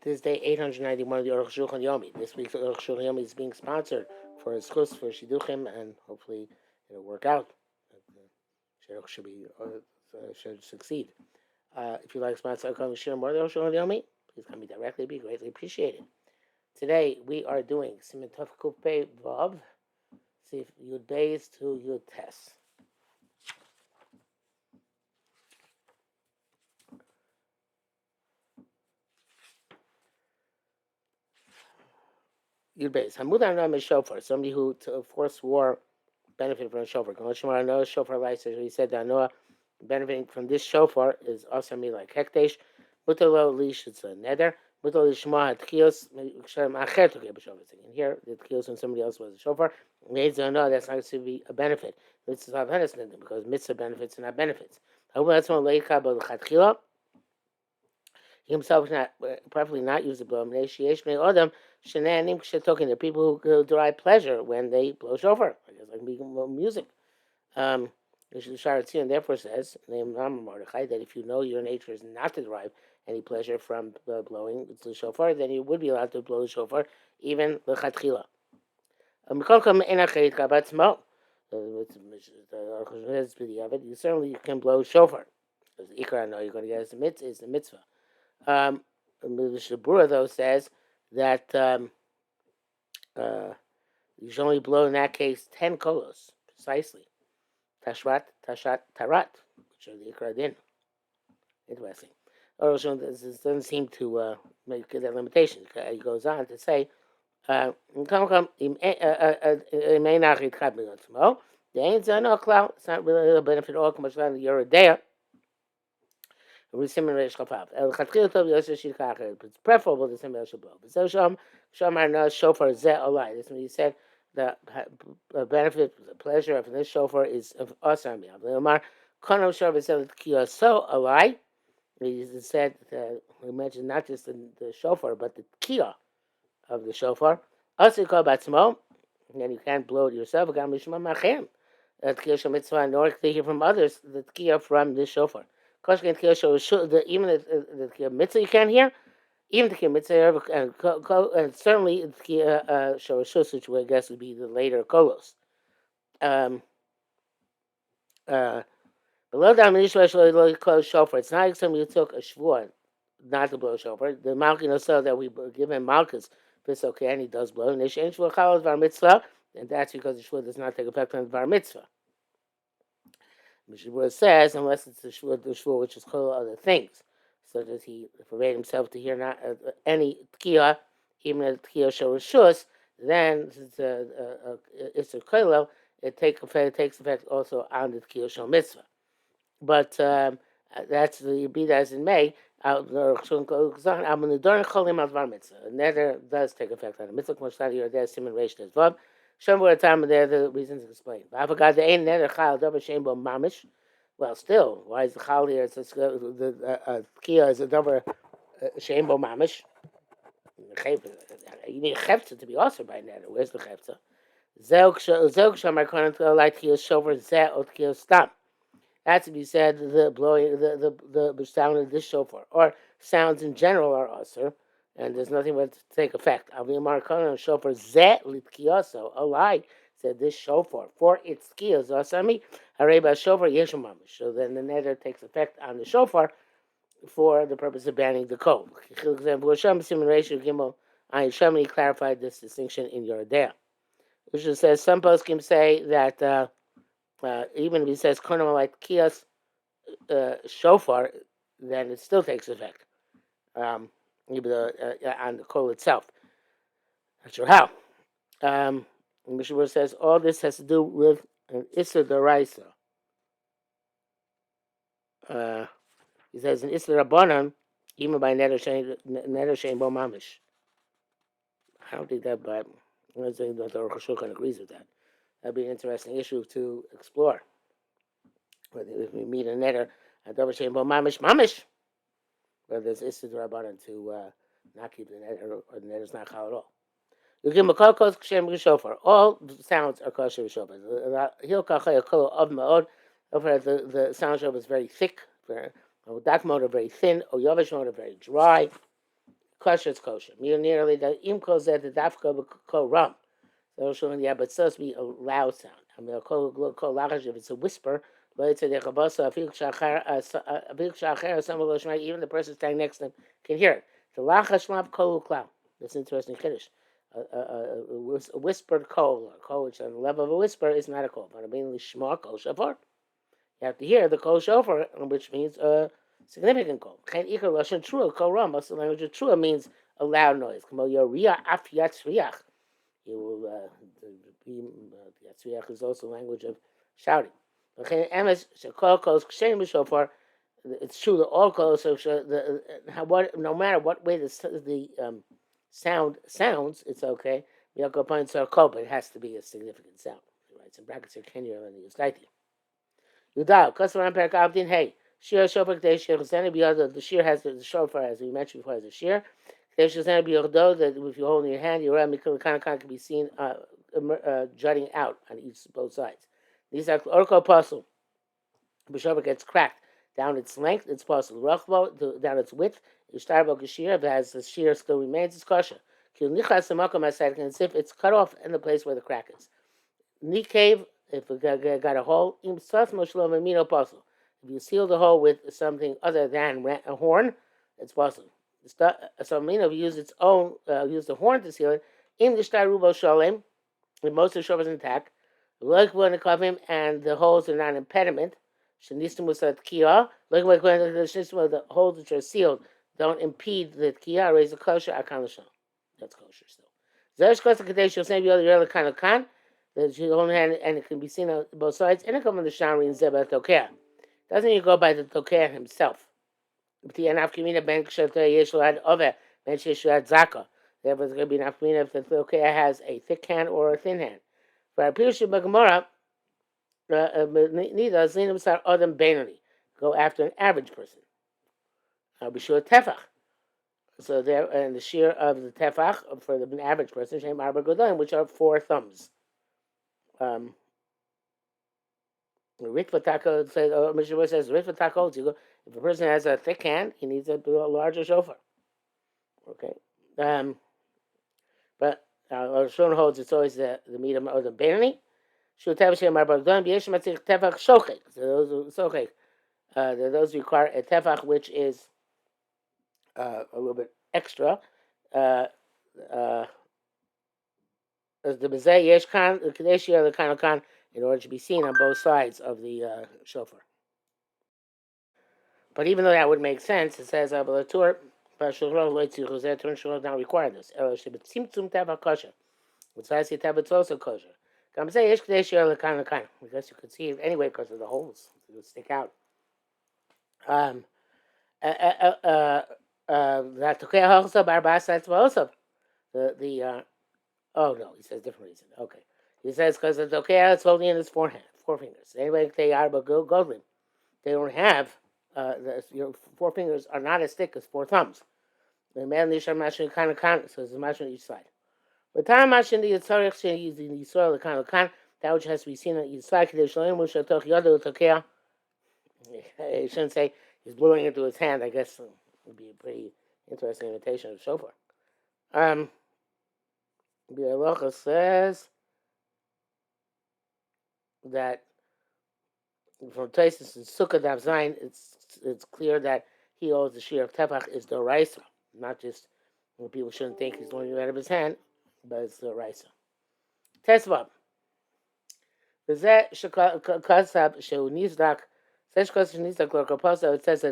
This is day 891 of the Arukh HaShulchan Yomi. This week's Arukh HaShulchan Yomi is being sponsored for his chus for Shidduchim, and hopefully it'll work out. Shidduch should succeed. If you like sponsor, come share more of the Arukh HaShulchan Yomi. Please come me directly; be greatly appreciated. Today we are doing Siman Tov Kuf Pei Vav. See if Yud Beis to Yud Tes. Yud Beis. Hamud Anam is shofar. Somebody who forswore benefit from a shofar. Noah shofar life. He said that Noah benefiting from this shofar is also me like hekdesh. Mutalo lish it's a neder. Mutalo lishma tchios shem acher to get a shofar. And here the tchios when somebody else was a shofar. Made no, that's not to be a benefit. It's not because mitzvah benefits are not benefits. However, that's one leika but lechatchila. He himself is not perfectly not use the blow. Sheyesh may odam shenanim talking to people who derive pleasure when they blow shofar. I guess like music. The Sharatzion therefore says, that if you know your nature is not to derive any pleasure from blowing the shofar, then you would be allowed to blow the shofar, even lechatchila. You certainly can blow shofar. The ikar, I know you're going to get is the mitzvah. The Shabura, though, says that you should only blow in that case 10 kolos, precisely. Tashrat, Tashat, Tarat, which are the Ikra Din. Interesting. This doesn't seem to make that limitation. He goes on to say, it's not really a benefit at all, you're a day. It's preferable to somebody else should blow. But so Shamar no shofar zeh alai. This is what he said. The benefit, the pleasure of this shofar is of asami. Omar kono shofar said ki so alai. He said we mentioned not just the shofar but the kia of the shofar. Also called batzmo, and you can't blow it yourself. Gam lishma machem. Tkiya shel mitzvah, nor to hear from others the tkiya from this shofar. Even the mitzvah you can't hear, even the mitzvah, and certainly the shorashus, which I guess would be the later kolos. Below that, shofar. It's not like somebody who took a shvuah not to blow shofar. The malkin also that we give him malchus, this okay, and he does blow. And that's because the shvuah does not take effect on the bar mitzvah. Which says, unless it's the shvuah which is called other things, so that he forbade himself to hear not any tkiya, even a tkiya shorashus, then it's a koilo. It takes effect also on the tkiya shel mitzvah. But that's the be that as in May. Nether does take effect on the mitzvah. Here, there's Simon Reish Tes Vav. Shomor time there the reasons explained. I forgot the ain't nether chal double shembo mamish. Well, still, why is the chal here? It's the kia is a double shembo mamish. You need chefza to be also by nether. Where's the chefza? Zog shamar konan to like kia shover zeh ot kia stop. That's to be said. The blowing the sound of this shofar or sounds in general are also. And there's nothing but to take effect. Avimar Konan shofar zeh litkiyaso alike said this shofar for its skiyas asami hareba shofar yeshumamish. So then the nether takes effect on the shofar for the purpose of banning the code. For example, Shemini clarified this distinction in Yoredea, which says some poskim say that even if he says Konan like kiyas shofar, then it still takes effect. On the call itself. Not sure how. Mishmur says all this has to do with an Issa Daraisa. He says an Issa Rabbanan, even by Neder Shein Bo Mamish. I don't think that, but I'm not saying that the Arukh HaShulchan agrees with that. That'd be an interesting issue to explore. But if we meet a Neder, Neder Shein Bo Mamish. But there's Issa Rabbanan to not keep the net, or the net is not chal at all. You give makal kos kshem shofar. All sounds are kosher shofar. Hil kachaya kolo of maod. The sound shofar is very thick. Dak mode are very thin. Or yovish mode are very dry. kosher, it's kosher. Nearly the imko zed the dafka ko rum. So showing, yeah, but it's supposed to be a loud sound. I mean, if it's a whisper, even the person standing next to him can hear it. The lachash lav kol uklau. That's interesting kiddush. A whispered kol, or kol which on the level of a whisper is not a kol, but mainly shema kol shafar. You have to hear the kol shofar, which means a significant kol. Chen ikar lashon trua kol ram. Also, the language of trua means a loud noise. Kamo yoria af yatzriach. You will be yatzriach is also language of shouting. Chen emes shekol kol kshem shofar. It's true that all kolos, no matter what way the sound sounds, it's okay. But it has to be a significant sound. Right? So brackets are Kenya and the Yudal, Kosaran Perak Abdin, hey, Shir Shofar Kdei Shir Chesena B'Yodo, the Shir has the shofar, as we mentioned before, as a Shir. Kdei Shir Chesena B'Yodo, that if you hold in your hand, your Mikul Kana can be seen jutting out on both sides. These are Orko Apostle. The shofar gets cracked down its length, it's possible. Rachbo, down its width, Ishtarbo Kashir, if the Shir still remains, it's kosher. Kilnichas Samakom Asad, as if it's cut off in the place where the crack is. Nikev, if it got a hole, if you seal the hole with something other than a horn, it's possible. So Mino use its own, use the horn to seal it. In the Shtarubo Sholem, with most of the shofars intact, like when him, and the holes are not an impediment. Shanistim was at Kia, like when the holes which are sealed don't impede the Kia, raise the kosher, Akan Lashon. That's kosher still. Zeresh Kosa Kadesh, you'll say the other kind of kan. That you hold hand and it can be seen on both sides. And it comes in the Shamri and Zeba Tokea. Doesn't you go by the Tokea himself? Therefore, it's going to be an afkamina if the Tokea has a thick hand or a thin hand. For our Pirush Bagamora, neither Zinim Sar Odom Benoni. Go after an average person. I'll be sure Tefach. So there, and the shear of the Tefach for the average person, Shem Arba Godoim, which are 4 thumbs. Ritva Tako says, Mishnah says, Ritva Tako, if a person has a thick hand, he needs a larger shofar. Okay. But Shon holds it's always the medium or the Benoni. So those require a tefach which is a little bit extra. As the bezeh yesh kan the kadeshia the kind of kan in order to be seen on both sides of the shofar. But even though that would make sense, it says Abalatur, not require this. It's also kosher. I guess you could see it anyway because of the holes. It would stick out. Oh no, he says different reason. Okay. He says because the tokea is holding in his four fingers. Anyway, they are but godlim. They don't have your 4 fingers are not as thick as 4 thumbs. The man nishar mashing kind of kan, so there's a mashing on each side. But time mashing the yitzarich using the soil the kind of kan, that which has to be seen on each side. They shouldn't say he's blowing into his hand. I guess it would be a pretty interesting imitation of shofar. The halacha says that from Taisus and Sukkah Dav Zayin, it's clear that he holds the shear of Tefach is the Raisa, not just when people shouldn't think he's blowing it out of his hand, but it's the Raisa. Tesvav. It says that if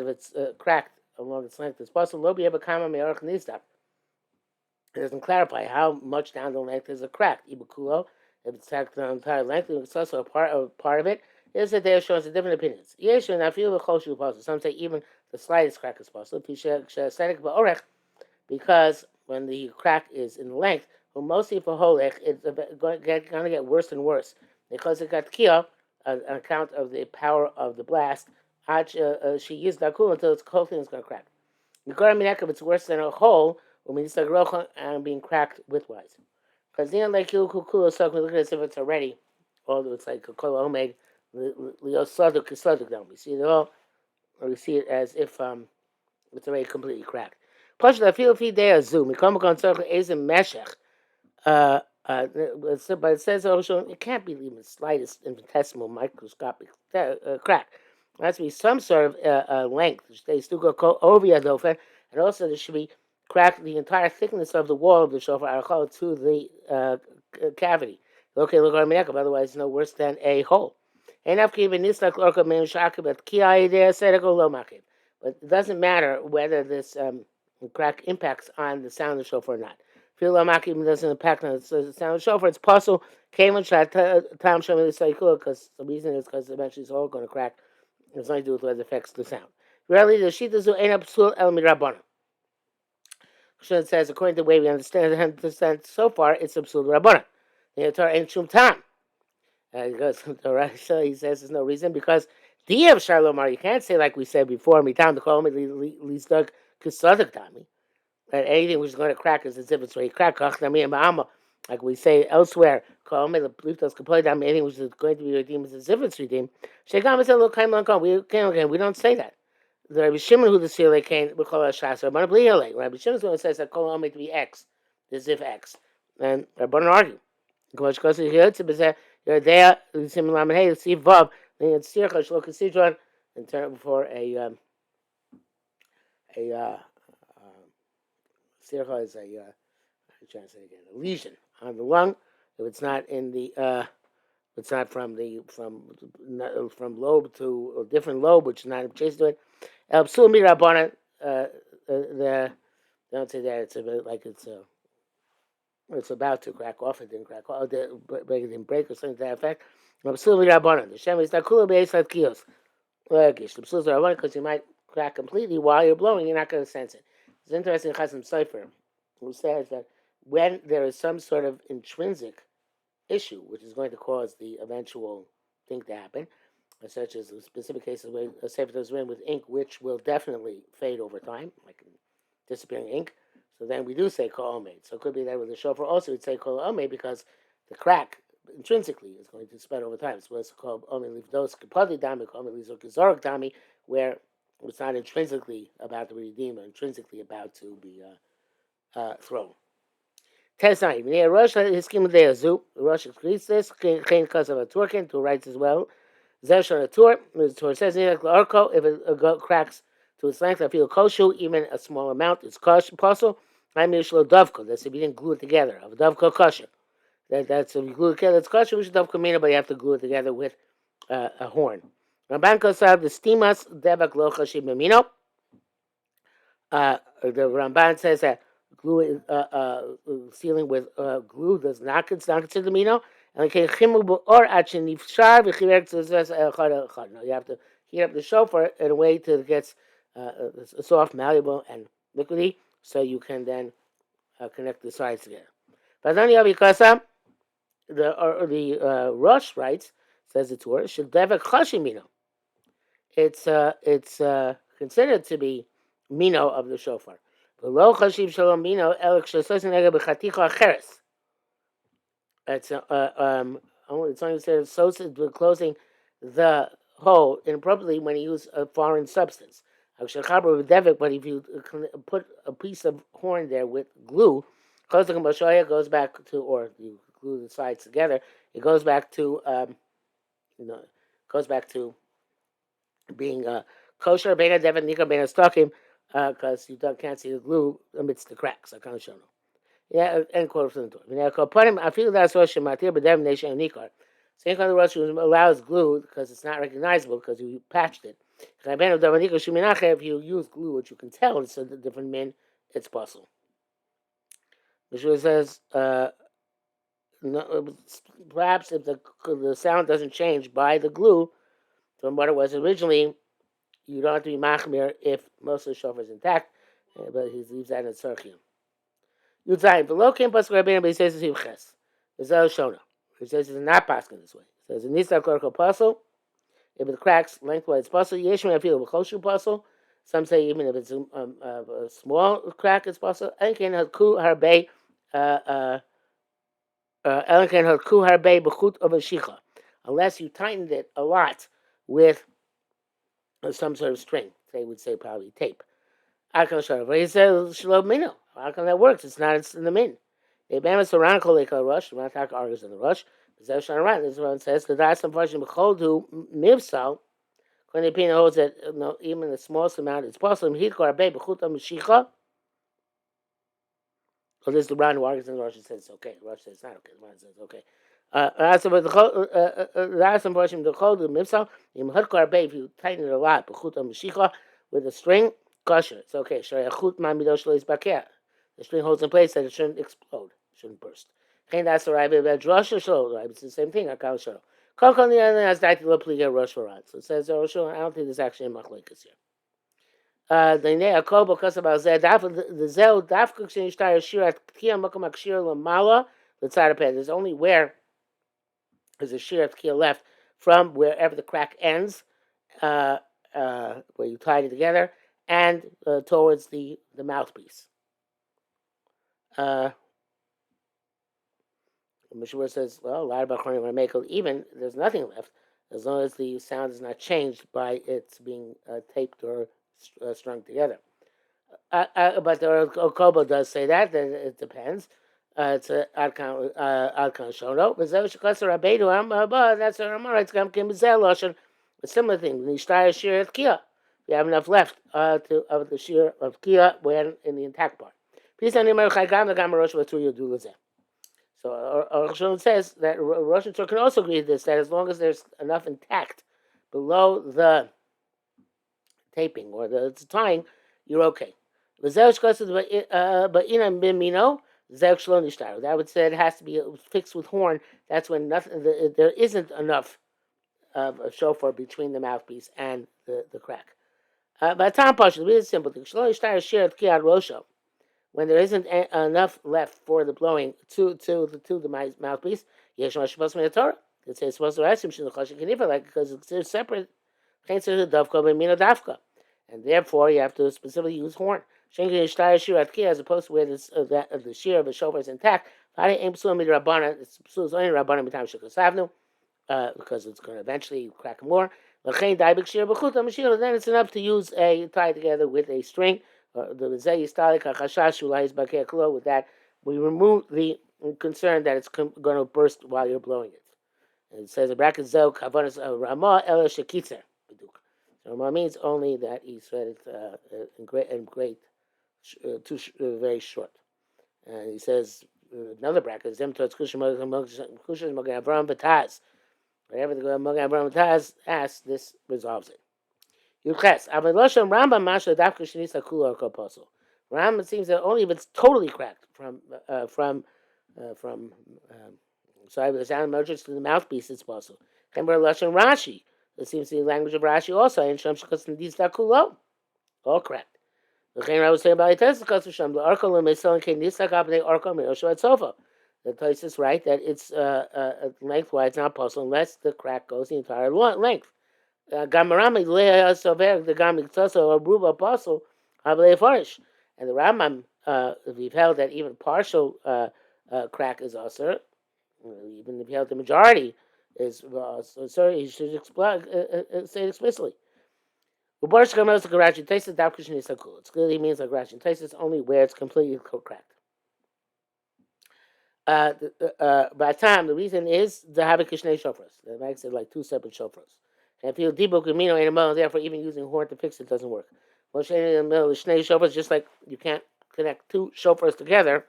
it's cracked along its length, it's possible. It doesn't clarify how much down the length is a crack. If it's cracked the entire length, it's also a part of it. Is that there shows different opinions. Some say even the slightest crack is possible. Because when the crack is in length, well, mostly for holech, it's going to get worse and worse. Because it got kia on account of the power of the blast, she used dakul until its whole thing is going to crack. If it's worse than a hole, and being cracked widthwise. Because look at it as if it's already, although it's like a kola homemade, we see it all, or we see it as if it's already completely cracked. Plus, I feel if he there zoom, we come on circle is in meshach. Uh, but it says also it can't be even the slightest infinitesimal microscopic crack. There has to be some sort of length. They still go over the dofen, and also there should be crack the entire thickness of the wall of the shofar to the cavity. Okay, look at otherwise it's no worse than a hole. But it doesn't matter whether this crack impacts on the sound of the shofar or not. Feel makim doesn't impact on the sound of the shofar. It's possible. Came shot time showing the cycle because the reason is because eventually it's all going to crack. It's nothing to do with what affects the sound. Really, the sheet is ain't absolute el mirabana. It says according to the way we understand so far, it's absolute rabbanon. The Torah ain't shum tam. He goes, so he says there's no reason because Diyav Shalomar, you can't say like we said before, Mitam the Kol least dug Kisadak Tami. That anything which is going to crack is as if it's already cracked. Like we say elsewhere, anything which is going to be redeemed is as if it's redeemed. We don't say that. The Rabbi Shimon who the Sile came, we call it Shas. Rabbi Shimon is going to say that Kol Omer to be X, as if X. And Rabbanan argue. You're there, similar hey, see Vav, then it's Sircha Shlo Kasidron, and turn for a Sircha is I'm trying to say again, a lesion on the lung. If it's not in the, it's not from lobe to a different lobe, which is not adjacent to it. El Psul Mirabana, the don't say that it's a bit like it's about to crack off. It didn't crack off. It didn't break or something to that effect. The Shem is not cool based on kios. Because you might crack completely while you're blowing, you're not going to sense it. It's interesting. Chasam Sofer, who says that when there is some sort of intrinsic issue which is going to cause the eventual thing to happen, such as the specific cases where a sefer is written with ink, which will definitely fade over time, like disappearing ink. So then we do say kol omeid. So it could be that with the shofar also we'd say kol omeid because the crack intrinsically is going to spread over time. So it's called omeid livdos kapadi dami, omeid lizor kizorok dami, where it's not intrinsically about to be redeemed, or intrinsically about to be thrown. Tesai, Rosh Hiskim Deazu, Rosh agrees this, Kain because of a Turkin, who writes as well. Zesh on a tour, the tour says, Arko, if it cracks to its length, I feel koshu, even a small amount, it's possible. I'm usually dovko, that's if you didn't glue it together, of dovko kosher. That's if you glue it together, it's kosher, which is dovko mina, but you have to glue it together with a horn. Ramban Kosav, the stimas, devak lo chashib memino. The Ramban says that glue, sealing with glue does not consider mino. And you have to heat up the shofar in a way till it gets soft, malleable, and liquidy, so you can then connect the sides together. But then because the Rosh writes, says the Torah, should devek chashimino. It's considered to be mino of the shofar. Below chashiv shalom mino elek shesosin ega b'chaticha acheres. It's only said associated with closing the hole inappropriately when you use a foreign substance. But if you put a piece of horn there with glue, goes back to, or you glue the sides together, it goes back to, being kosher. Bena devet nika bena stokim, because you can't see the glue amidst the cracks. I can't show no. Yeah, end quote from the Torah. I feel that's Rosh Matir, but Devin Nation Nikar. Same kind of Rosh allows glue because it's not recognizable because you patched it. If you use glue, which you can tell it's a different min, it's possible. Which says, perhaps if the sound doesn't change by the glue from what it was originally, you don't have to be machmir if most of the shofar is intact, but he leaves that in Tzarchim. Yudzayim, below Kim Pasuk Rabbeinu, but he says it's Hivches. It's El Shona. He says it's not Pasuk this way. He says, in Nisa Korko Pasuk, if it cracks lengthwise Pasuk, Yeshua, I feel B'choshu Pasuk. Some say even if it's a small crack, it's Pasuk. Enken Hadku Harbe, Enken Hadku Harbe B'chut of a Shicha. Unless you tightened it a lot with some sort of string. They would say probably tape. Arkan Shara. But he said Shlo Mino. How come that works? It's in the min. The Bama Saran Koleka Rush, Ratak argues in the rush. Zev Sharan, this is what it says. The Dasan Version Bekoldu Mivsal. When the opinion holds that no, even the smallest amount is possible. Hidkar Abe Bechuta Mashicha. So this is the Ron who argues in the rush and says it's okay. The rush says it's not okay. The Ron says it's okay. That's about the last version of the Koldu Mivsal. Hidkar Abe, if you tighten it a lot, Bechuta Mashicha with a string, kosher. It's okay. Shariachut Mamidosh Lois Bakea. The string holds in place that it shouldn't explode, shouldn't burst. That's the Rabbi Bedrosh or it's the same thing. Akal Shoro. Kokon the other has died to look at Rosh Varan. So it says Rosh. I don't think there's actually a machlekes here. The Nea Kobo Kosabal Zed the Zel Dafka Shinishtar Shirat Kia Makam Akshir Lamala the Tzadaped. There's only where there's a Shirat Kia left from wherever the crack ends, where you tied it together, and towards the mouthpiece. Mishmur says, well, a lot about Chronim Ramekel, even there's nothing left as long as the sound is not changed by its being taped or strung together. But the Okobo does say that it depends. It's Adkan Shono. But that's a Ramarites Gam Kim Loshan. A similar thing. Nishtaya Shir of Kia. We have enough left of the Shir of Kia when in the intact part. Please send him a Chagam the Gamarosh Vatuya Dulazeh. So Arukh HaShulchan says that Rosh Hashanah can also agree to this, that as long as there's enough intact below the taping or the tying, you're okay. That would say it has to be fixed with horn. That's when there isn't enough of a shofar between the mouthpiece and the crack. But Tom Pasha, really simple thing. When there isn't enough left for the blowing to the mouthpiece, it says it's supposed to ask him like because it's separate, and therefore you have to specifically use horn. As opposed to where the shear of the shofar is intact, it's only rabbanim because it's going to eventually crack more. Then it's enough to use tie together with a string. With that, we remove the concern that it's going to burst while you're blowing it. And it says a bracket Zel Kavanas Ramah El Shekitzer. Ramah means only that he said it in great, very short. And he says another bracket Zem Tots Kushim Avram Bataz. Whatever the Magen Avraham Bataz asks, this resolves it. Yuches. Avaloshem Rambam Masha Dafka Shnisa Kula Apostle. Rambam seems that only if it's totally cracked from the sound merges to the mouthpiece, it's possible. Chember Lashon Rashi. It seems to be the language of Rashi also. And Shem Shekos Nadis Dakulo. All correct. The Chain I was saying about Ites Shekos Hashem the Arko Lemeselin Kein Nisak Abnei Arko Meosho at Sofa. The Tais is right that it's lengthwise not possible unless the crack goes the entire length. Gamarami Leah Sover the Gamiktoso or Ruba Apostle Havle Farish. And the Rambam we've held that even partial crack is also, even if you held the majority is sorry, you should say it explicitly. It clearly means like Rashi Taisis only where it's completely cracked. By the time, the reason is the Havakishnei shofars. The Mag said like two separate shofars. And if you dibuk amino in a middle, therefore even using horn to fix it doesn't work. Well, in the middle of Shnei shofars, just like you can't connect two shofars together,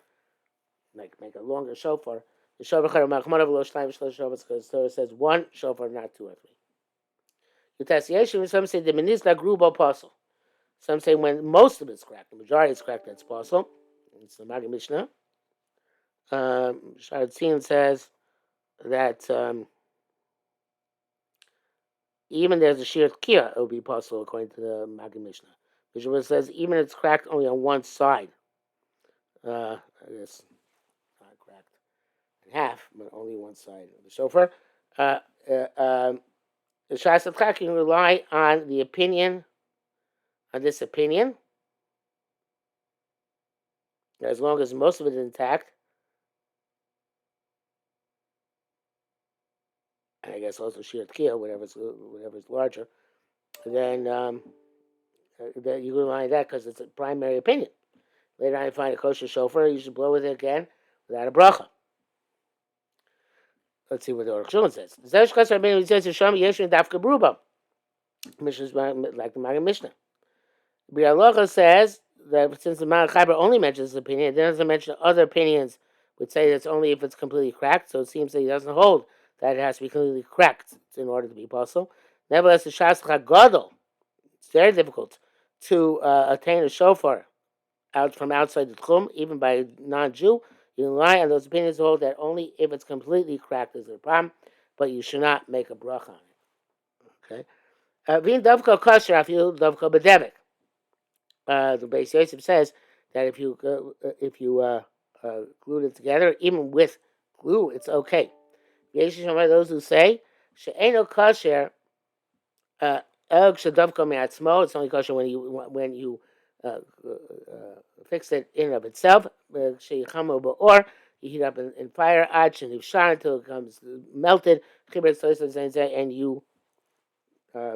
like make a longer shofar. The shofar machmanav lo shnayim shlosh shofars because the Torah says one shofar, not two or three. Utasiyeshim, some say the minisla grubo apostle. Some say when most of it's cracked, the majority is cracked, that's possible. It's the Magi Mishnah. Sharatzin says that even there's a sheer kia, it would be possible according to the Magi Mishnah. Mishnah says even if it's cracked only on one side. I guess not cracked in half, but only one side of the shofar. The Shas Atzchak can rely on the opinion, on this opinion, as long as most of it is intact. And I guess also Shirat Kia, whatever's larger, then that you can rely on that because it's a primary opinion. Later on, you find a kosher shofar, you should blow with it again without a bracha. Let's see what the Arukh HaShulchan says. Zesh Chas Rabbeinu says to Sham Yeshin Dafka Beruba. Mishnah is like the Magen Mishnah. Bialocha says that since the Magen Chaber only mentions his opinion, it doesn't mention other opinions. Would say that's only if it's completely cracked. So it seems that he doesn't hold that it has to be completely cracked in order to be possible. Nevertheless, the Shas Chagadol, it's very difficult to attain a shofar out from outside the tchum, even by a non-Jew. You can rely on those opinions to hold that only if it's completely cracked is the problem, but you should not make a bracha on it. Okay. V'in davka kosher afilu davka b'debek. The Beis Yosef says that if you glued it together, even with glue, it's okay. Those who say she'eno kosher it's only kosher when you fix it in and of itself. Or you heat up in fire until it becomes melted, and you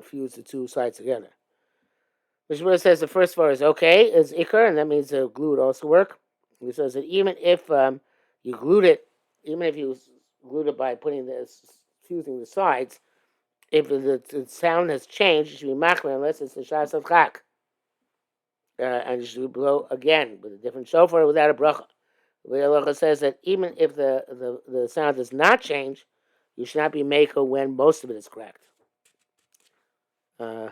fuse the two sides together. Mishmur says the first var is okay, is ikar, and that means the glue would also work. He says that even if you glued it, even if you glued it by fusing the sides, if the sound has changed, you should be machmer unless it's the shas of chak. And you should blow again with a different shofar without a bracha. The halacha says that even if the sound does not change, you should not be maker when most of it is cracked. And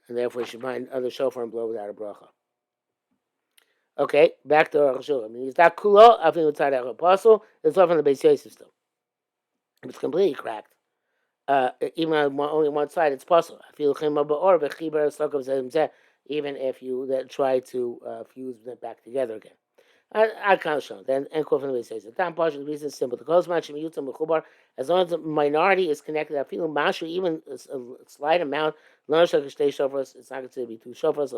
therefore you should find other shofar and blow without a bracha. Okay, back to Arukh HaShulchan. I mean, it's not kulo, I think it's not a apostle, it's off on the Beis Yosef still. If it's completely cracked, even on only one side, it's possible. Even if you try to fuse them back together again. I can't show. Then and from the Beis Yosef. Tam partial reason is simple. The cosman shemiyutam mechubar, as long as the minority is connected, I feel mashu even a slight amount. It's not considered to be two shofars.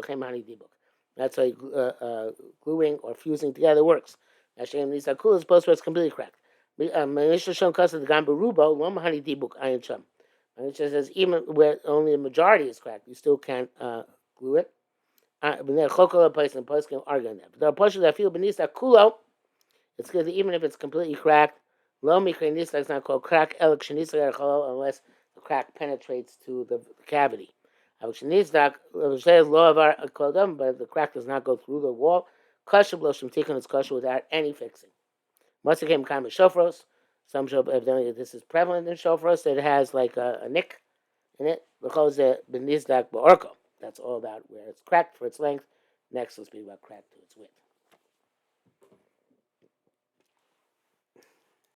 That's why gluing or fusing together works. Hashem these are cool as opposed to it's completely cracked. Mishnah Shon Kasa the Gambarubo Lom Hani Dibuk Ayin Sham. Mishnah says even where only the majority is cracked, you still can't glue it. But then Chokola place and post can argue on that. But there are portions that feel beneath that kulo. It's good even if it's completely cracked. Lo Mikra Nisa is not called crack elek shenisa unless the crack penetrates to the cavity. But the crack does not go through the wall. Kosher bloshim tikkun is kosher without any fixing. Once again, kind of shofros. Some shofros, this is prevalent in shofros, that it has like a nick in it. Because the benizdak ba'orko. That's all about where it's cracked for its length. Next, let's speak about cracked to its width.